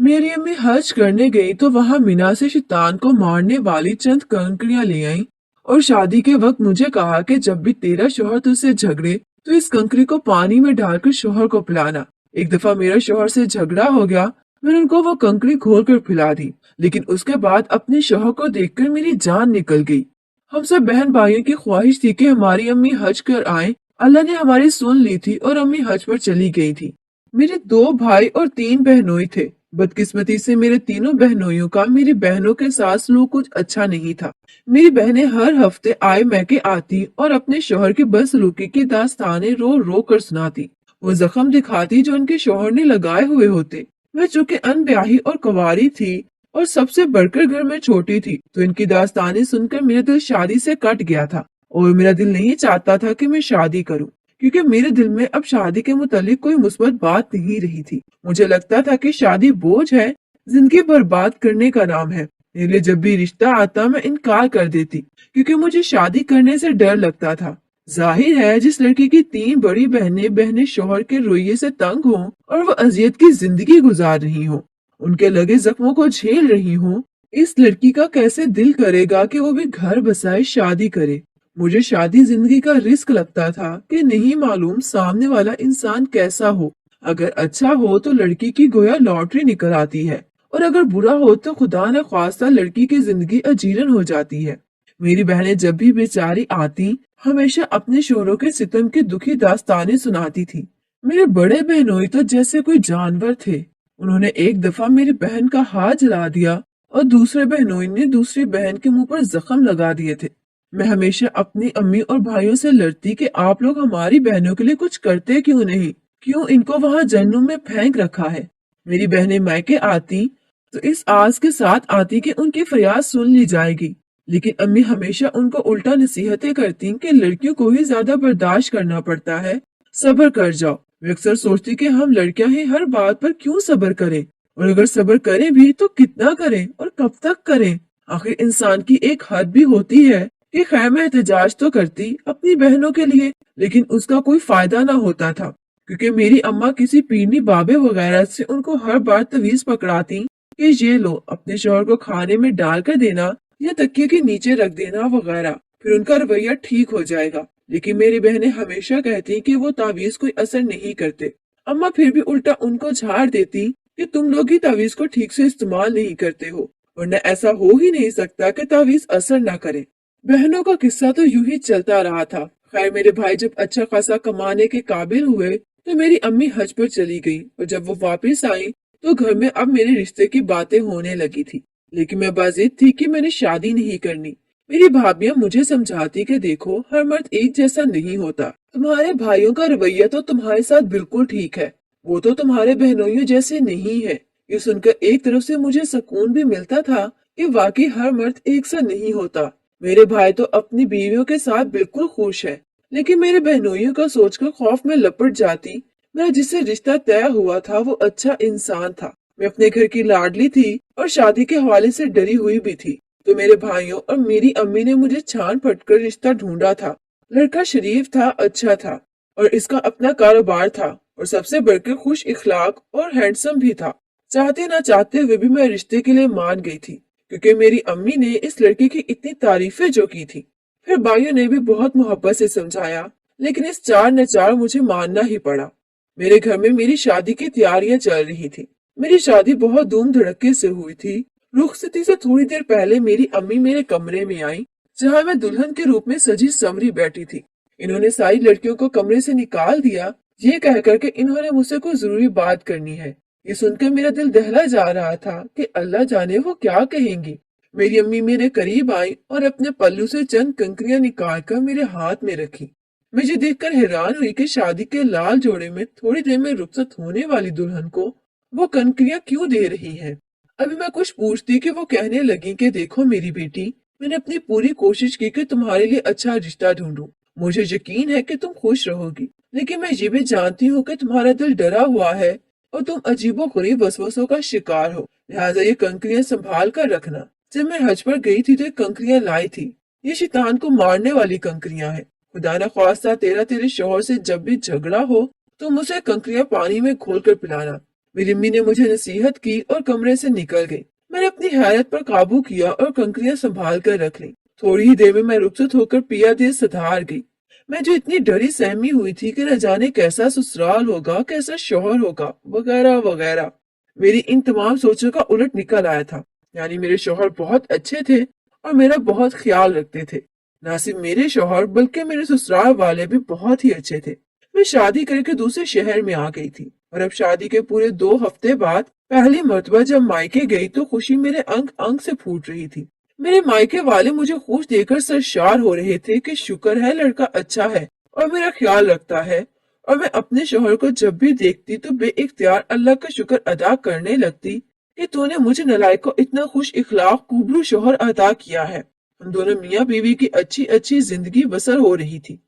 मेरी अम्मी हज करने गई तो वहां मीना से शैतान को मारने वाली चंद कंकड़ियां ले आई और शादी के वक्त मुझे कहा कि जब भी तेरा शौहर तुझसे झगड़े तो इस कंकड़ी को पानी में डालकर शौहर को पिलाना। एक दफा मेरा शौहर से झगड़ा हो गया, मैंने उनको वो कंकड़ी घोल कर पिला दी, लेकिन उसके बाद अपने शौहर को देखकर मेरी जान निकल गई। हम सब बहन भाइयों की ख्वाहिश थी कि हमारी अम्मी हज कर आए। अल्लाह ने हमारी सुन ली थी और अम्मी हज पर चली गई थी। मेरे 2 भाई और 3 बहनोई थे। बदकिस्मती से मेरे तीनों बहनोइयों का मेरी बहनों के साथ सलूक कुछ अच्छा नहीं था। मेरी बहनें हर हफ्ते आए मैके आती और अपने शौहर की बदसलूकी की दास्तानें रो रो कर सुनाती। वो जख्म दिखाती जो उनके शौहर ने लगाए हुए होते। मैं चूंकि अनब्याही और कुंवारी थी और सबसे बढ़कर घर में छोटी थी, तो इनकी दास्तानें सुनकर मेरा दिल शादी से कट गया था और मेरा दिल नहीं चाहता था कि मैं शादी करूं, क्योंकि मेरे दिल में अब शादी के मुतालिक कोई मुस्बत बात नहीं रही थी। मुझे लगता था कि शादी बोझ है, जिंदगी बर्बाद करने का नाम है। मेरे लिए जब भी रिश्ता आता मैं इनकार कर देती, क्योंकि मुझे शादी करने से डर लगता था। जाहिर है जिस लड़की की 3 बड़ी बहनें शौहर के रोइये से तंग हों और वो अजियत की जिंदगी गुजार रही हों, उनके लगे जख्मों को झेल रही हों, इस लड़की का कैसे दिल करेगा कि वो भी घर बसाए शादी करे। मुझे शादी जिंदगी का रिस्क लगता था कि नहीं मालूम सामने वाला इंसान कैसा हो। अगर अच्छा हो तो लड़की की गोया लॉटरी निकल आती है, और अगर बुरा हो तो खुदा न ख्वास्ता लड़की की जिंदगी अजीरन हो जाती है। मेरी बहनें जब भी बेचारी आती हमेशा अपने शोहरों के सितम की दुखी दास्तानें सुनाती थी। मेरे बड़े बहनोई तो जैसे कोई जानवर थे। उन्होंने एक दफा मेरी बहन का हाथ जला दिया और दूसरे बहनोई ने दूसरी बहन के मुंह पर जख्म लगा दिए थे। मैं हमेशा अपनी अम्मी और भाइयों से लड़ती कि आप लोग हमारी बहनों के लिए कुछ करते क्यों नहीं, क्यों इनको वहां जहन्नुम में फेंक रखा है। मेरी बहनें मायके आती तो इस आस के साथ आती कि उनकी फरियाद सुन ली जाएगी, लेकिन अम्मी हमेशा उनको उल्टा नसीहतें करती कि लड़कियों को ही ज्यादा बर्दाश्त करना पड़ता है, सब्र कर जाओ। वे अक्सर सोचती कि हम लड़कियां ही हर बात पर क्यों सब्र करें, और अगर सब्र करें भी तो कितना करें और कब तक करें। आखिर इंसान की एक हद भी होती है कि खैर मैं एहतजाज तो करती अपनी बहनों के लिए, लेकिन उसका कोई फायदा ना होता था, क्योंकि मेरी अम्मा किसी पीरनी बाबे वगैरह से उनको हर बार तवीज पकड़ाती कि ये लो अपने शौहर को खाने में डाल कर देना या तकिए के नीचे रख देना वगैरह, फिर उनका रवैया ठीक हो जाएगा। लेकिन मेरी बहनें हमेशा कहती कि वो तावीज कोई असर नहीं करते। अम्मा फिर भी उल्टा उनको झाड़ देती कि तुम लोग ही तावीज को ठीक से इस्तेमाल नहीं करते हो, वरना ऐसा हो ही नहीं सकता कि तावीज असर न करे। बहनों का किस्सा तो यूं ही चलता रहा था। खैर मेरे भाई जब अच्छा खासा कमाने के काबिल हुए तो मेरी अम्मी हज पर चली गई, और जब वो वापस आई तो घर में अब मेरे रिश्ते की बातें होने लगी थी। लेकिन मैं बाजिद थी कि मैंने शादी नहीं करनी। मेरी भाभियां मुझे समझाती कि देखो हर मर्द एक जैसा नहीं होता, तुम्हारे भाइयों का रवैया तो तुम्हारे साथ बिल्कुल ठीक है, वो तो तुम्हारे बहनोइयों जैसे नहीं है। ये सुनकर एक तरफ से मुझे सुकून भी मिलता था कि वाकई हर मर्द एक सा नहीं होता। मेरे भाई तो अपनी बीवियों के साथ बिल्कुल खुश है, लेकिन मेरे बहनोइयों का सोचकर खौफ में लपट जाती। मेरा जिससे रिश्ता तय हुआ था वो अच्छा इंसान था। मैं अपने घर की लाडली थी और शादी के हवाले से डरी हुई भी थी, तो मेरे भाइयों और मेरी अम्मी ने मुझे छान पटकर रिश्ता ढूंढा था। लड़का शरीफ था, अच्छा था और इसका अपना कारोबार था, और सबसे बढ़कर खुश इखलाक और हैंडसम भी था। चाहते ना चाहते हुए भी मैं रिश्ते के लिए मान गई थी, क्योंकि मेरी अम्मी ने इस लड़के की इतनी तारीफें जो की थी। फिर भाइयों ने भी बहुत मोहब्बत से समझाया, लेकिन इस चार न चार मुझे मानना ही पड़ा। मेरे घर में मेरी शादी की तैयारियां चल रही थी। मेरी शादी बहुत धूम धड़के से हुई थी। रुखसती से थोड़ी देर पहले मेरी अम्मी मेरे कमरे में आई, जहाँ मैं दुल्हन के रूप में सजी संवरी बैठी थी। इन्होंने सारी लड़कियों को कमरे से निकाल दिया, ये कह करके इन्होंने मुझसे कोई जरूरी बात करनी है। ये सुनकर मेरा दिल दहला जा रहा था कि अल्लाह जाने वो क्या कहेंगी। मेरी अम्मी मेरे करीब आई और अपने पल्लू से चंद कंकरियां निकाल कर मेरे हाथ में रखी। मुझे देखकर हैरान हुई कि शादी के लाल जोड़े में थोड़ी देर में रुखसत होने वाली दुल्हन को वो कंकरियां क्यों दे रही है। अभी मैं कुछ पूछती कि वो कहने लगी कि देखो मेरी बेटी, मैंने अपनी पूरी कोशिश की कि तुम्हारे लिए अच्छा रिश्ता ढूंढूं। मुझे यकीन है कि तुम खुश रहोगी, लेकिन मैं ये भी जानती हूँ कि तुम्हारा दिल डरा हुआ है और तुम अजीबो गरीब वसवसों का शिकार हो, लिहाजा ये कंकरियां संभाल कर रखना। जब मैं हज पर गई थी तो ये कंकरियां लाई थी। ये शैतान को मारने वाली कंकरियां हैं। खुदा न ख्वास्ता तेरे शौहर से जब भी झगड़ा हो तो मुझे कंकरियां पानी में घोल कर पिलाना। मेरी अम्मी ने मुझे नसीहत की और कमरे से निकल गई। मैंने अपनी हैरत पर काबू किया और कंकरियां संभाल कर रख ली। थोड़ी ही देर में मैं रुखसत होकर पिया देर सधार गई। मैं जो इतनी डरी सहमी हुई थी कि न जाने कैसा ससुराल होगा, कैसा शौहर होगा, वगैरह वगैरह। मेरी इन तमाम सोचों का उलट निकल आया था। यानी मेरे शौहर बहुत अच्छे थे और मेरा बहुत ख्याल रखते थे। ना सिर्फ मेरे शौहर बल्कि मेरे ससुराल वाले भी बहुत ही अच्छे थे। मैं शादी करके दूसरे शहर में आ गई थी और अब शादी के पूरे 2 हफ्ते बाद पहली मर्तबा जब मायके गई तो खुशी मेरे अंग अंग से फूट रही थी। मेरे मायके वाले मुझे खुश देकर सरशार हो रहे थे कि शुक्र है लड़का अच्छा है और मेरा ख्याल रखता है। और मैं अपने शौहर को जब भी देखती तो बेइख्तियार अल्लाह का शुक्र अदा करने लगती कि तूने मुझे नलायक को इतना खुश इखलाक कुबरू शौहर अता किया है। हम दोनों मियाँ बीवी की अच्छी अच्छी जिंदगी बसर हो रही थी।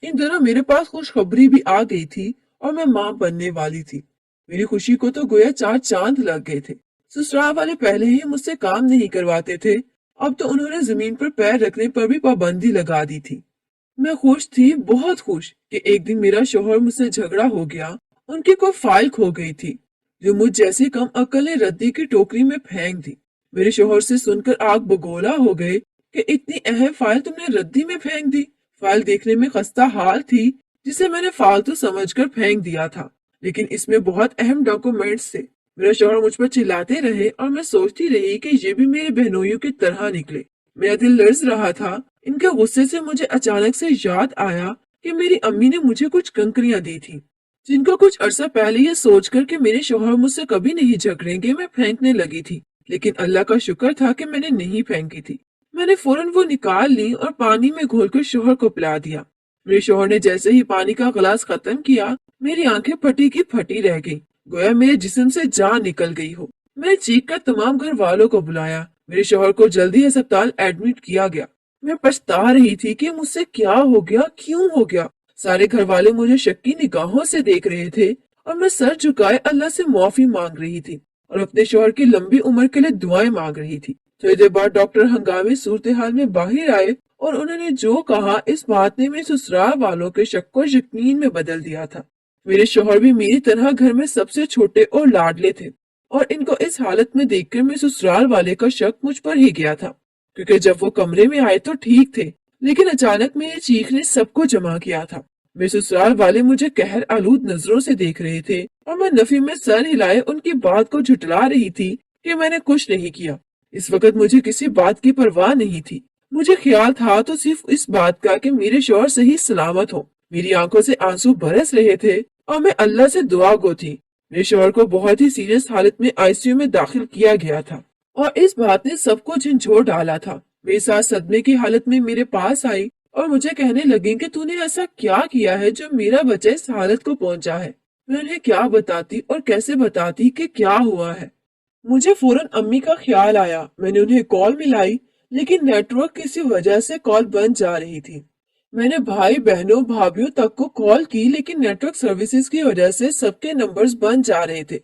इन दिनों मेरे पास खुशखबरी भी आ गई थी और मैं माँ बनने वाली थी। मेरी खुशी को तो गोया 4 चांद लग गए थे। ससुराल वाले पहले ही मुझसे काम नहीं करवाते थे, अब तो उन्होंने जमीन पर पैर रखने पर भी पाबंदी लगा दी थी। मैं खुश थी, बहुत खुश, कि एक दिन मेरा शौहर मुझसे झगड़ा हो गया। उनकी कोई फाइल खो गई थी जो मुझ जैसी कम अक्ल ने रद्दी की टोकरी में फेंक दी। मेरे शौहर से सुनकर आग बगोला हो गए कि इतनी अहम फाइल तुमने रद्दी में फेंक दी। फाइल देखने में खस्ता हाल थी जिसे मैंने फालतू समझकर फेंक दिया था, लेकिन इसमें बहुत अहम डॉक्यूमेंट्स थे। मेरा शौहर मुझ पर चिल्लाते रहे और मैं सोचती रही कि ये भी मेरे बहनोइयों की तरह निकले। मेरा दिल लर्ज रहा था। इनके गुस्से से मुझे अचानक से याद आया कि मेरी अम्मी ने मुझे कुछ कंकरियां दी थी, जिनको कुछ अरसा पहले ये सोचकर कि मेरे शौहर मुझसे कभी नहीं झगड़ेंगे मैं फेंकने लगी थी। लेकिन अल्लाह का शुक्र था कि मैंने नहीं फेंकी थी। मैंने फौरन वो निकाल ली और पानी में घोलकर शौहर को पिला दिया। मेरे शौहर ने जैसे ही पानी का गिलास खत्म किया, मेरी आंखें फटी की फटी रह गईं, गोया मेरे जिस्म से जान निकल गई हो। मैंने चीख कर तमाम घर वालों को बुलाया। मेरे शौहर को जल्दी अस्पताल एडमिट किया गया। मैं पछता रही थी कि मुझसे क्या हो गया, क्यों हो गया। सारे घर वाले मुझे शक्की निगाहों से देख रहे थे और मैं सर झुकाए अल्लाह से माफी मांग रही थी और अपने शौहर की लंबी उम्र के लिए दुआएं मांग रही थी। थोड़ी देर बाद डॉक्टर हंगामी सूरत हाल में बाहर आए और उन्होंने जो कहा इस बात ने मेरे ससुराल वालों के शक को यकीन में बदल दिया था। मेरे शौहर भी मेरी तरह घर में सबसे छोटे और लाडले थे और इनको इस हालत में देखकर मेरे ससुराल वाले का शक मुझ पर ही गया था, क्योंकि जब वो कमरे में आए तो ठीक थे, लेकिन अचानक मेरी चीख ने सबको जमा किया था। मेरे ससुराल वाले मुझे कहर आलूद नजरों से देख रहे थे और मैं नफी में सर हिलाए उनकी बात को झुटला रही थी कि मैंने कुछ नहीं किया। इस वक्त मुझे किसी बात की परवाह नहीं थी। मुझे ख्याल था तो सिर्फ इस बात का कि मेरे शौहर सही सलामत हो। मेरी आंखों से आंसू बरस रहे थे और मैं अल्लाह से दुआ गो थी। मेरे शौहर को बहुत ही सीरियस हालत में आईसीयू में दाखिल किया गया था और इस बात ने सबको झंझोर डाला था। मेरी सास सदमे की हालत में मेरे पास आई और मुझे कहने लगी कि तूने ऐसा क्या किया है जो मेरा बच्चा इस हालत को पहुंचा है। मैं उन्हें क्या बताती और कैसे बताती कि क्या हुआ है। मुझे फौरन अम्मी का ख्याल आया। मैंने उन्हें कॉल मिलाई, लेकिन नेटवर्क किसी वजह से कॉल बंद जा रही थी। मैंने भाई बहनों भाभीियों तक को कॉल की, लेकिन नेटवर्क सर्विसेज की वजह से सबके नंबर्स बंद जा रहे थे।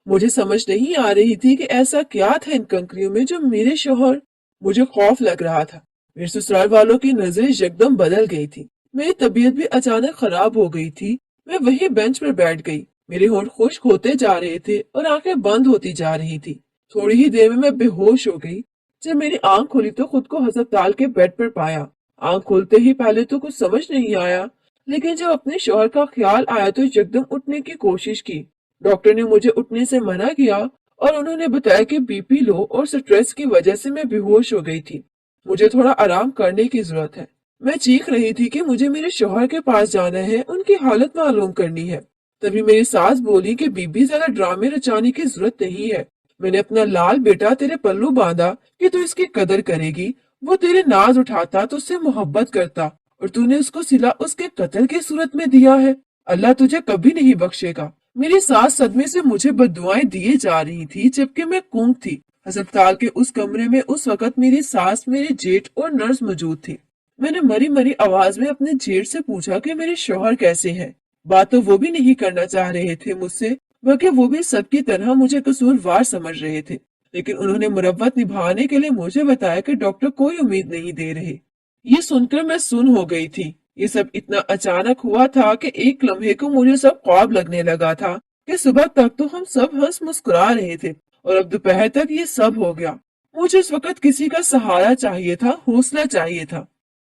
मुझे समझ नहीं आ रही थी कि ऐसा क्या था इन कंकरियों में जो मेरे शौहर। मुझे खौफ लग रहा था। मेरे ससुराल वालों की नजरें एकदम बदल गई थी। मेरी तबीयत भी अचानक खराब हो गई थी। मैं वही बेंच पर बैठ गई। मेरे होंठ खुश्क होते जा रहे थे और आंखें बंद होती जा रही थी। थोड़ी ही देर में मैं बेहोश हो गई। जब मेरी आंख खुली तो खुद को अस्पताल के बेड पर पाया। आंख खोलते ही पहले तो कुछ समझ नहीं आया, लेकिन जब अपने शौहर का ख्याल आया तो एकदम उठने की कोशिश की। डॉक्टर ने मुझे उठने से मना किया और उन्होंने बताया कि बीपी लो और स्ट्रेस की वजह से मैं बेहोश हो गई थी। मुझे थोड़ा आराम करने की जरूरत है। मैं चीख रही थी कि मुझे मेरे शौहर के पास जाना है, उनकी हालत मालूम करनी है। तभी मेरी सास बोली कि बीबी ज्यादा ड्रामे रचाने की जरूरत नहीं है। मैंने अपना लाल बेटा तेरे पल्लू बांधा कि तू इसकी कदर करेगी। वो तेरे नाज उठाता तो उससे मोहब्बत करता और तूने उसको सिला उसके कत्ल की सूरत में दिया है। अल्लाह तुझे कभी नहीं बख्शेगा। मेरी सास सदमे से मुझे बद्दुआएं दिए जा रही थी जबकि मैं गूंग थी। अस्पताल के उस कमरे में उस वक्त मेरी सास, मेरे जेठ और नर्स मौजूद थी। मैंने मरी मरी आवाज में अपने जेठ से पूछा कि मेरे शौहर कैसे हैं। बात तो वो भी नहीं करना चाह रहे थे मुझसे, बल्कि वो भी सबकी तरह मुझे कसूरवार समझ रहे थे। लेकिन उन्होंने मुरव्वत निभाने के लिए मुझे बताया कि डॉक्टर कोई उम्मीद नहीं दे रहे। ये सुनकर मैं सुन हो गई थी। ये सब इतना अचानक हुआ था कि एक लम्हे को मुझे सब ख्वाब लगने लगा था कि सुबह तक तो हम सब हंस मुस्कुरा रहे थे और अब दोपहर तक ये सब हो गया। मुझे इस वक्त किसी का सहारा चाहिए था, हौसला चाहिए था,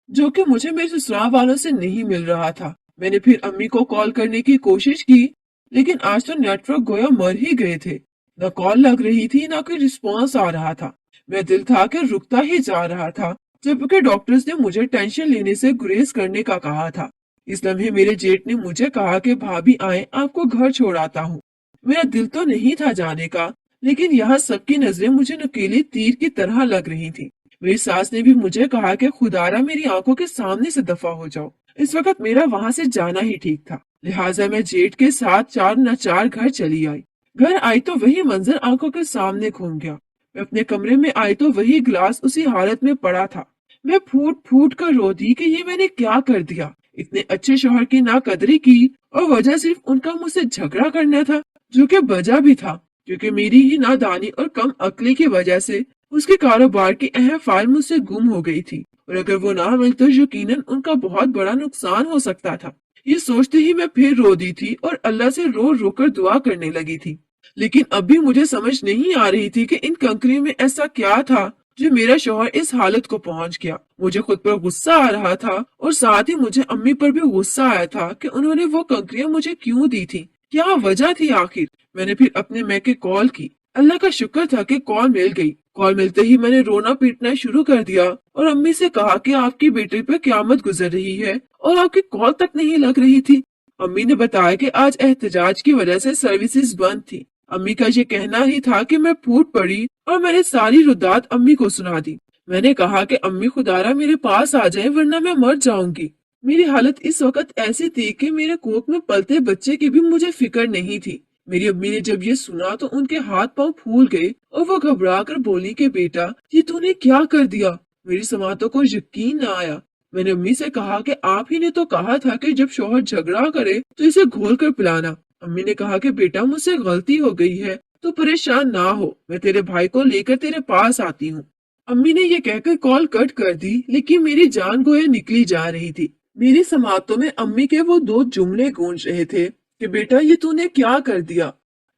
जो कि मुझे मेरे ससुराल वालों से नहीं मिल रहा था। मैंने फिर अम्मी को कॉल करने की कोशिश की, लेकिन आज तो नेटवर्क गोया मर ही गए थे। न कॉल लग रही थी, ना कोई रिस्पॉन्स आ रहा था। मेरा दिल था कि रुकता ही जा रहा था, जबकि डॉक्टर्स ने मुझे टेंशन लेने से गुरेज करने का कहा था। इस लम्हे मेरे जेठ ने मुझे कहा कि भाभी आए, आपको घर छोड़ आता हूँ। मेरा दिल तो नहीं था जाने का, लेकिन यहाँ सबकी नजरें मुझे नुकीले तीर की तरह लग रही थी। मेरी सास ने भी मुझे कहा कि खुदारा मेरी आंखों के सामने से दफा हो जाओ। इस वक्त मेरा वहां से जाना ही ठीक था, लिहाजा मैं जेठ के साथ चार न चार घर चली आई। घर आई तो वही मंजर आंखों के सामने घूम गया। मैं अपने कमरे में आई तो वही ग्लास उसी हालत में पड़ा था। मैं फूट फूट कर रो दी कि ये मैंने क्या कर दिया। इतने अच्छे शौहर की नाकदरी की और वजह सिर्फ उनका मुझसे झगड़ा करना था, जो कि वजह भी था, क्योंकि मेरी ही नादानी और कम अक्ली की वजह से उसके कारोबार की अहम फाइल मुझसे गुम हो गई थी, और अगर वो ना मिल तो यकीनन उनका बहुत बड़ा नुकसान हो सकता था। ये सोचते ही मैं फिर रो दी थी और अल्लाह से रो रो कर दुआ करने लगी थी। लेकिन अब भी मुझे समझ नहीं आ रही थी कि इन कंकरियों में ऐसा क्या था जो मेरा शौहर इस हालत को पहुंच गया। मुझे खुद पर गुस्सा आ रहा था और साथ ही मुझे अम्मी पर भी गुस्सा आया था कि उन्होंने वो कंकरियां मुझे क्यों दी थी, क्या वजह थी आखिर। मैंने फिर अपने मैके कॉल की। अल्लाह का शुक्र था कि कॉल मिल गई। कॉल मिलते ही मैंने रोना पीटना शुरू कर दिया और अम्मी से कहा कि आपकी बेटे पे क्यामत गुजर रही है और आपकी कॉल तक नहीं लग रही थी। अम्मी ने बताया कि आज एहतजाज की वजह से सर्विसेज बंद थी। अम्मी का ये कहना ही था कि मैं फूट पड़ी और मैंने सारी रुदात अम्मी को सुना दी। मैंने कहा कि अम्मी खुदारा मेरे पास आ जाए वरना मैं मर जाऊंगी। मेरी हालत इस वक्त ऐसी थी कि मेरे कोख में पलते बच्चे की भी मुझे फिक्र नहीं थी। मेरी अम्मी ने जब ये सुना तो उनके हाथ पांव फूल गए और वो घबरा कर बोली कि बेटा ये तूने क्या कर दिया। मेरी समातों को यकीन न आया। मैंने अम्मी से कहा कि आप ही ने तो कहा था कि जब शौहर झगड़ा करे तो इसे घोल कर पिलाना। अम्मी ने कहा कि बेटा मुझसे गलती हो गई है, तो परेशान ना हो, मैं तेरे भाई को लेकर तेरे पास आती हूँ। अम्मी ने ये कहकर कॉल कट कर दी, लेकिन मेरी जान गोया निकली जा रही थी। मेरी समातों में अम्मी के वो दो जुमले गूंज रहे थे कि बेटा ये तूने क्या कर दिया,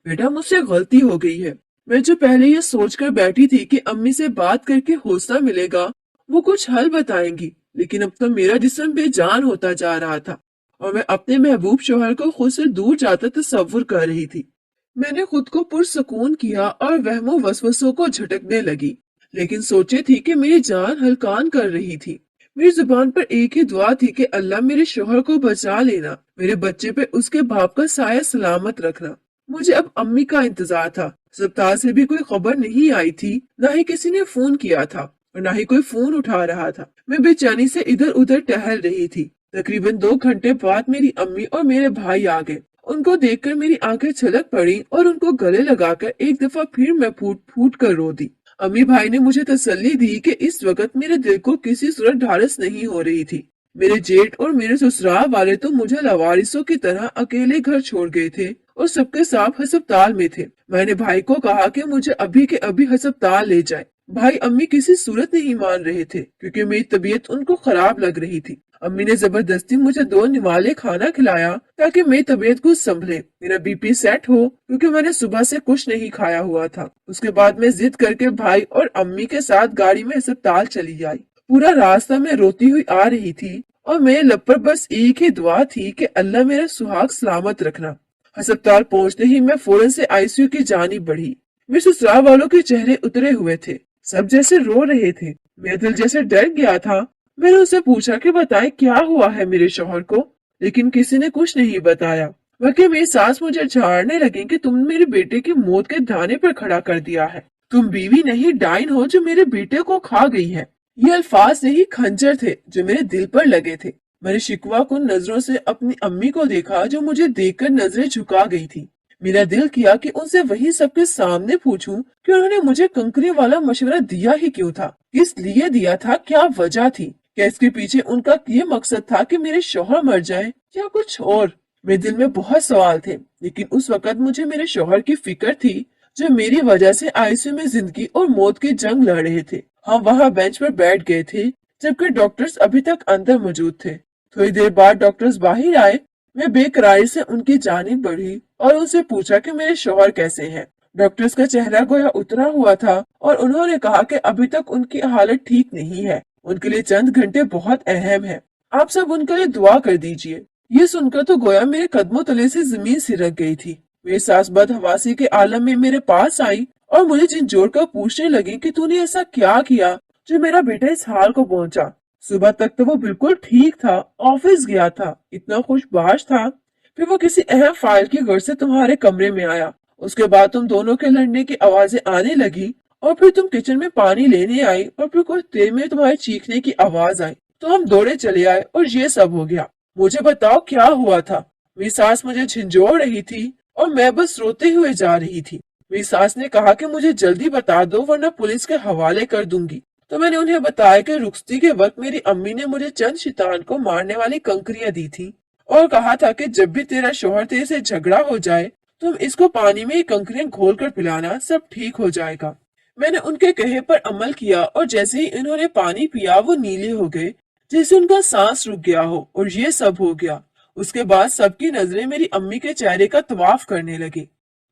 बेटा मुझसे गलती हो गई है। मैं जो पहले ये सोचकर बैठी थी कि अम्मी से बात करके हौसला मिलेगा, वो कुछ हल बताएंगी, लेकिन अब तो मेरा जिस्म बेजान होता जा रहा था और मैं अपने महबूब शौहर को खुद से दूर जाता तस्वुर कर रही थी। मैंने खुद को पुरसकून किया और वहमो वसवसों को झटकने लगी, लेकिन सोचे थी कि मेरी जान हलकान कर रही थी। मेरी जुबान पर एक ही दुआ थी कि अल्लाह मेरे शौहर को बचा लेना, मेरे बच्चे पे उसके बाप का साया सलामत रखना। मुझे अब अम्मी का इंतजार था। अस्पताल से भी कोई खबर नहीं आई थी, ना ही किसी ने फोन किया था और ना ही कोई फोन उठा रहा था। मैं बेचैनी से इधर उधर टहल रही थी। तकरीबन 2 घंटे बाद मेरी अम्मी और मेरे भाई आ गए। उनको देखकर मेरी आंखें छलक पड़ी और उनको गले लगाकर एक दफा फिर मैं फूट फूट कर रो दी। अम्मी भाई ने मुझे तसल्ली दी कि इस वक्त मेरे दिल को किसी सूरत ढारस नहीं हो रही थी। मेरे जेठ और मेरे ससुराल वाले तो मुझे लवारिसों की तरह अकेले घर छोड़ गए थे और सबके साथ अस्पताल में थे। मैंने भाई को कहा कि मुझे अभी के अभी अस्पताल ले जाए। भाई अम्मी किसी सूरत नहीं मान रहे थे, क्योंकि मेरी तबीयत उनको खराब लग रही थी। अम्मी ने जबरदस्ती मुझे 2 निवाले खाना खिलाया ताकि मेरी तबीयत कुछ संभले, मेरा बीपी सेट हो, क्योंकि मैंने सुबह से कुछ नहीं खाया हुआ था। उसके बाद मैं जिद करके भाई और अम्मी के साथ गाड़ी में अस्पताल चली आई। पूरा रास्ता मैं रोती हुई आ रही थी और मेरे लब पर बस एक ही दुआ थी कि अल्लाह मेरा सुहाग सलामत रखना। अस्पताल पहुंचते ही मैं फौरन से आईसीयू की जानिब बढ़ी। मेरे ससुराल वालों के चेहरे उतरे हुए थे, सब जैसे रो रहे थे। मेरा दिल जैसे डर गया था। मैंने उनसे पूछा कि बताएं क्या हुआ है मेरे शौहर को, लेकिन किसी ने कुछ नहीं बताया। बल्कि मेरी सास मुझे झाड़ने लगी कि तुम मेरे बेटे की मौत के दाने पर खड़ा कर दिया है। तुम बीवी नहीं डाइन हो जो मेरे बेटे को खा गई है। ये अल्फाज नहीं खंजर थे जो मेरे दिल पर लगे थे। मैंने शिकवा कुन नजरों से अपनी अम्मी को देखा जो मुझे देखकर नजरें झुका गई थी। मेरा दिल किया कि उनसे वही सबके सामने पूछूं कि उन्होंने मुझे कंकरी वाला मशवरा दिया ही क्यों था, किस लिए दिया था, क्या वजह थी, क्या इसके पीछे उनका ये मकसद था कि मेरे शौहर मर जाए या कुछ और। मेरे दिल में बहुत सवाल थे, लेकिन उस वक्त मुझे मेरे शौहर की फिक्र थी जो मेरी वजह से आईसीयू में जिंदगी और मौत की जंग लड़ रहे थे। हम वहाँ बेंच पर बैठ गए थे जबकि डॉक्टर्स अभी तक अंदर मौजूद थे। थोड़ी देर बाद डॉक्टर्स बाहर आए। मैं बेकरारी से उनकी जानिब बढ़ी और उनसे पूछा कि मेरे शौहर कैसे हैं। डॉक्टर्स का चेहरा गोया उतरा हुआ था और उन्होंने कहा कि अभी तक उनकी हालत ठीक नहीं है, उनके लिए चंद घंटे बहुत अहम है, आप सब उनके लिए दुआ कर दीजिए। ये सुनकर तो गोया मेरे कदमों तले से जमीन सिरक गई थी। मेरी सास बदहवासी के आलम में मेरे पास आई और मुझे झिंझोड़ कर पूछने लगी कि तूने ऐसा क्या किया जो मेरा बेटा इस हाल को पहुंचा। सुबह तक तो वो बिल्कुल ठीक था, ऑफिस गया था, इतना खुशबाश था, फिर वो किसी अहम फाइल की गर्ज से तुम्हारे कमरे में आया। उसके बाद तुम दोनों के लड़ने की आवाजें आने लगी और फिर तुम किचन में पानी लेने आई और फिर कुछ देर में तुम्हारे चीखने की आवाज आई तो हम दौड़े चले आए और ये सब हो गया। मुझे बताओ क्या हुआ था। मेरी सास मुझे झिंझोड़ रही थी और मैं बस रोते हुए जा रही थी। मेरी सास ने कहा कि मुझे जल्दी बता दो वरना पुलिस के हवाले कर दूंगी। तो मैंने उन्हें बताया कि रुखसती के वक्त मेरी अम्मी ने मुझे चंद शैतान को मारने वाली कंकरियां दी थी और कहा था कि जब भी तेरा शौहर तेरे से झगड़ा हो जाए तुम इसको पानी में ये कंकरियां घोल कर पिलाना, सब ठीक हो जाएगा। मैंने उनके कहे पर अमल किया और जैसे ही इन्होंने पानी पिया वो नीले हो गए, जैसे उनका सांस रुक गया हो, और ये सब हो गया। उसके बाद सबकी नजरें मेरी अम्मी के चेहरे का तवाफ करने लगी।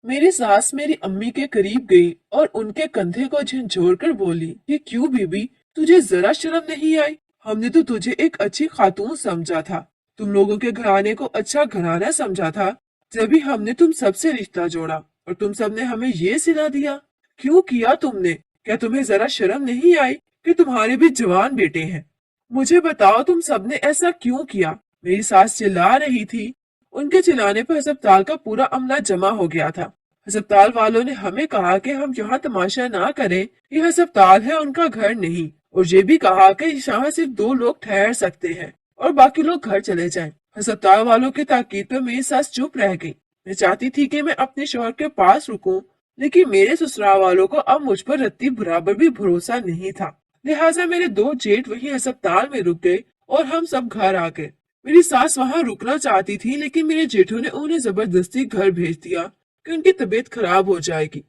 मेरी सास मेरी अम्मी के करीब गई और उनके कंधे को झंझोड़ कर बोली कि क्यों बीबी, तुझे जरा शर्म नहीं आई? हमने तो तुझे एक अच्छी खातून समझा था, तुम लोगों के घराने को अच्छा घराना समझा था, जब भी हमने तुम सबसे रिश्ता जोड़ा और तुम सब ने हमें ये सिला दिया। क्यों किया तुमने? क्या तुम्हें जरा शर्म नहीं आई कि तुम्हारे भी जवान बेटे हैं? मुझे बताओ तुम सबने ऐसा क्यों किया? मेरी सास चिल्ला रही थी। उनके चिल्लाने पर अस्पताल का पूरा अमला जमा हो गया था। अस्पताल वालों ने हमें कहा कि हम यहाँ तमाशा ना करें, यह अस्पताल है, उनका घर नहीं, और ये भी कहा कि यहाँ सिर्फ 2 लोग ठहर सकते हैं और बाकी लोग घर चले जाएं। अस्पताल वालों की ताकीद पर मेरी सास चुप रह गई। मैं चाहती थी कि मैं अपने शौहर के पास रुकूं, लेकिन मेरे ससुराल वालों को अब मुझ पर रत्ती बराबर भी भरोसा नहीं था। लिहाजा मेरे 2 जेठ वहीं अस्पताल में रुक गए और हम सब घर आ गए। मेरी सास वहां रुकना चाहती थी, लेकिन मेरे जेठों ने उन्हें जबरदस्ती घर भेज दिया कि उनकी तबीयत खराब हो जाएगी।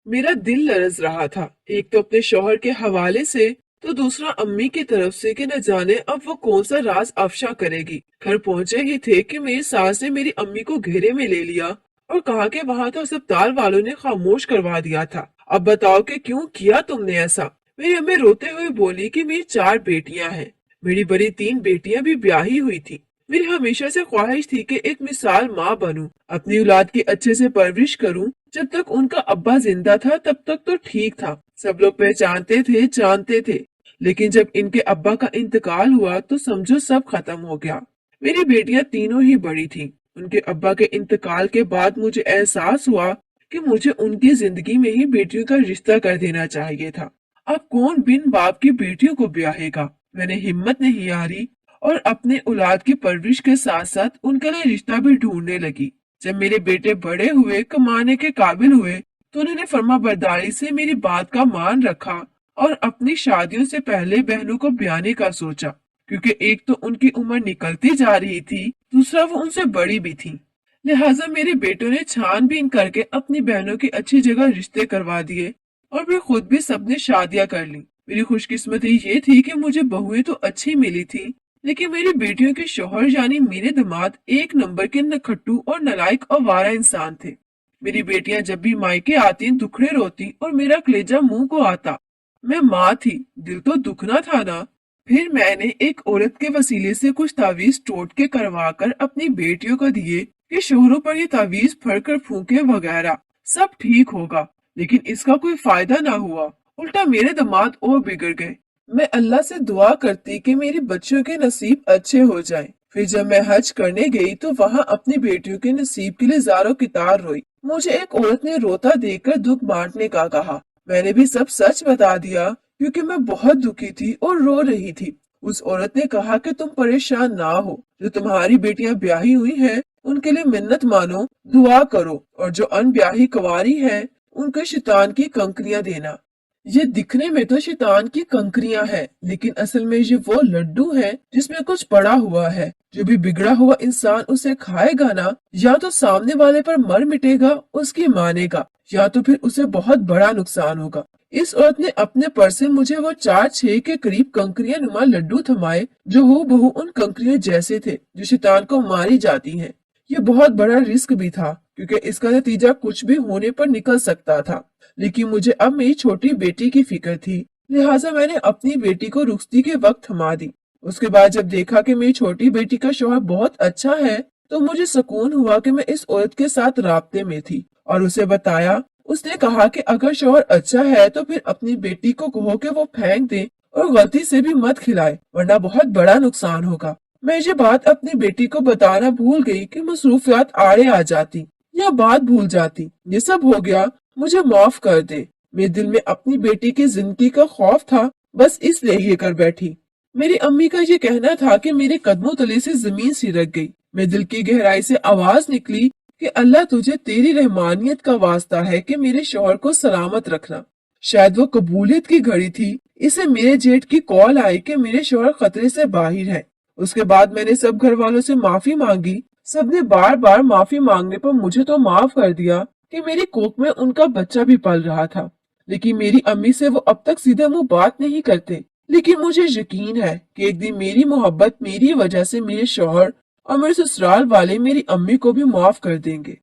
मेरा दिल लरज रहा था, एक तो अपने शौहर के हवाले से, तो दूसरा अम्मी की तरफ से कि न जाने अब वो कौन सा राज अफशा करेगी। घर पहुंचे ही थे कि मेरी सास ने मेरी अम्मी को घेरे में ले लिया और कहा कि वहां तो अस्पताल वालों ने खामोश करवा दिया था। अब बताओ कि क्यों किया तुमने ऐसा? मेरी अम्मी रोते हुए बोली कि मेरी 4 बेटियां हैं, मेरी बड़ी 3 बेटियां भी ब्याही हुई थी। मेरी हमेशा से ख्वाहिश थी कि एक मिसाल माँ बनूं, अपनी औलाद की अच्छे से परवरिश करूं। जब तक उनका अब्बा जिंदा था तब तक तो ठीक था, सब लोग पहचानते थे, जानते थे, लेकिन जब इनके अब्बा का इंतकाल हुआ तो समझो सब खत्म हो गया। मेरी बेटियां तीनों ही बड़ी थीं। उनके अब्बा के इंतकाल के बाद मुझे एहसास हुआ कि मुझे उनकी जिंदगी में ही बेटियों का रिश्ता कर देना चाहिए था। अब कौन बिन बाप की बेटियों को ब्याहेगा? मैंने हिम्मत नहीं हारी और अपने औलाद की परवरिश के साथ साथ उनके लिए रिश्ता भी ढूंढने लगी। जब मेरे बेटे बड़े हुए, कमाने के काबिल हुए, तो उन्होंने फर्माबरदारी से मेरी बात का मान रखा और अपनी शादियों से पहले बहनों को ब्याहने का सोचा, क्योंकि एक तो उनकी उम्र निकलती जा रही थी, दूसरा वो उनसे बड़ी भी थी। लिहाजा मेरे बेटों ने छानबीन करके अपनी बहनों की अच्छी जगह रिश्ते करवा दिए और फिर खुद भी सबने शादियां कर ली। मेरी खुशकिस्मती ये थी कि मुझे बहुएं तो अच्छी मिली थी, लेकिन मेरी बेटियों के शौहर यानी मेरे दामाद एक नंबर के नखट्टू और नालायक और वारा इंसान थे। मेरी बेटियां जब भी मायके आती दुखड़े रोती और मेरा कलेजा मुंह को आता। मैं माँ थी, दिल तो दुखना था ना। फिर मैंने एक औरत के वसीले से कुछ तावीज टोटके करवा कर अपनी बेटियों को दिए कि शोहरों पर ये तावीज फड़कर फूके वगैरह सब ठीक होगा, लेकिन इसका कोई फायदा ना हुआ, उल्टा मेरे दामाद और बिगड़ गए। मैं अल्लाह से दुआ करती कि मेरी बच्चियों के नसीब अच्छे हो जाएं। फिर जब मैं हज करने गई तो वहाँ अपनी बेटियों के नसीब के लिए ज़ारो कितार रोई। मुझे एक औरत ने रोता देखकर दुख बांटने का कहा। मैंने भी सब सच बता दिया क्योंकि मैं बहुत दुखी थी और रो रही थी। उस औरत ने कहा कि तुम परेशान ना हो, जो तुम्हारी बेटियां ब्याही हुई हैं उनके लिए मिन्नत मानो, दुआ करो, और जो अनब्याही कुंवारी हैं उनको शैतान की कंकरियां देना। ये दिखने में तो शैतान की कंकरियां हैं, लेकिन असल में ये वो लड्डू है जिसमें कुछ पड़ा हुआ है। जो भी बिगड़ा हुआ इंसान उसे खाएगा ना, या तो सामने वाले पर मर मिटेगा, उसकी मानेगा, या तो फिर उसे बहुत बड़ा नुकसान होगा। इस औरत ने अपने पर्स से मुझे वो 4-6 के करीब कंकरियां नुमा लड्डू थमाए जो हूबहू उन कंकरियों जैसे थे जो शैतान को मारी जाती हैं। ये बहुत बड़ा रिस्क भी था क्योंकि इसका नतीजा कुछ भी होने पर निकल सकता था, लेकिन मुझे अब मेरी छोटी बेटी की फिक्र थी, लिहाजा मैंने अपनी बेटी को रुखसती के वक्त थमा दी। उसके बाद जब देखा कि मेरी छोटी बेटी का शौहर बहुत अच्छा है तो मुझे सुकून हुआ कि मैं इस औरत के साथ राब्ते में थी और उसे बताया। उसने कहा कि अगर शौहर अच्छा है तो फिर अपनी बेटी को कहो कि वो फेंक दे और गलती से भी मत खिलाए वरना बहुत बड़ा नुकसान होगा। मैं ये बात अपनी बेटी को बताना भूल गई कि मसरूफियात आड़े आ जाती या बात भूल जाती। ये सब हो गया, मुझे माफ कर दे। मेरे दिल में अपनी बेटी की जिंदगी का खौफ था, बस इसलिए ये कर बैठी। मेरी अम्मी का ये कहना था कि मेरे कदमों तले से जमीन सिरक गई। मेरे दिल की गहराई से आवाज निकली कि अल्लाह तुझे तेरी रहमानियत का वास्ता है कि मेरे शौहर को सलामत रखना। शायद वो कबूलियत की घड़ी थी। इसे मेरे जेठ की कॉल आई कि मेरे शौहर खतरे से बाहर है। उसके बाद मैंने सब घर वालों से माफी मांगी। सबने बार बार माफी मांगने पर मुझे तो माफ कर दिया कि मेरी कोख में उनका बच्चा भी पल रहा था, लेकिन मेरी अम्मी से वो अब तक सीधे मुंह बात नहीं करते। लेकिन मुझे यकीन है कि एक दिन मेरी मोहब्बत मेरी वजह से मेरे शौहर और मेरे ससुराल वाले मेरी अम्मी को भी माफ कर देंगे।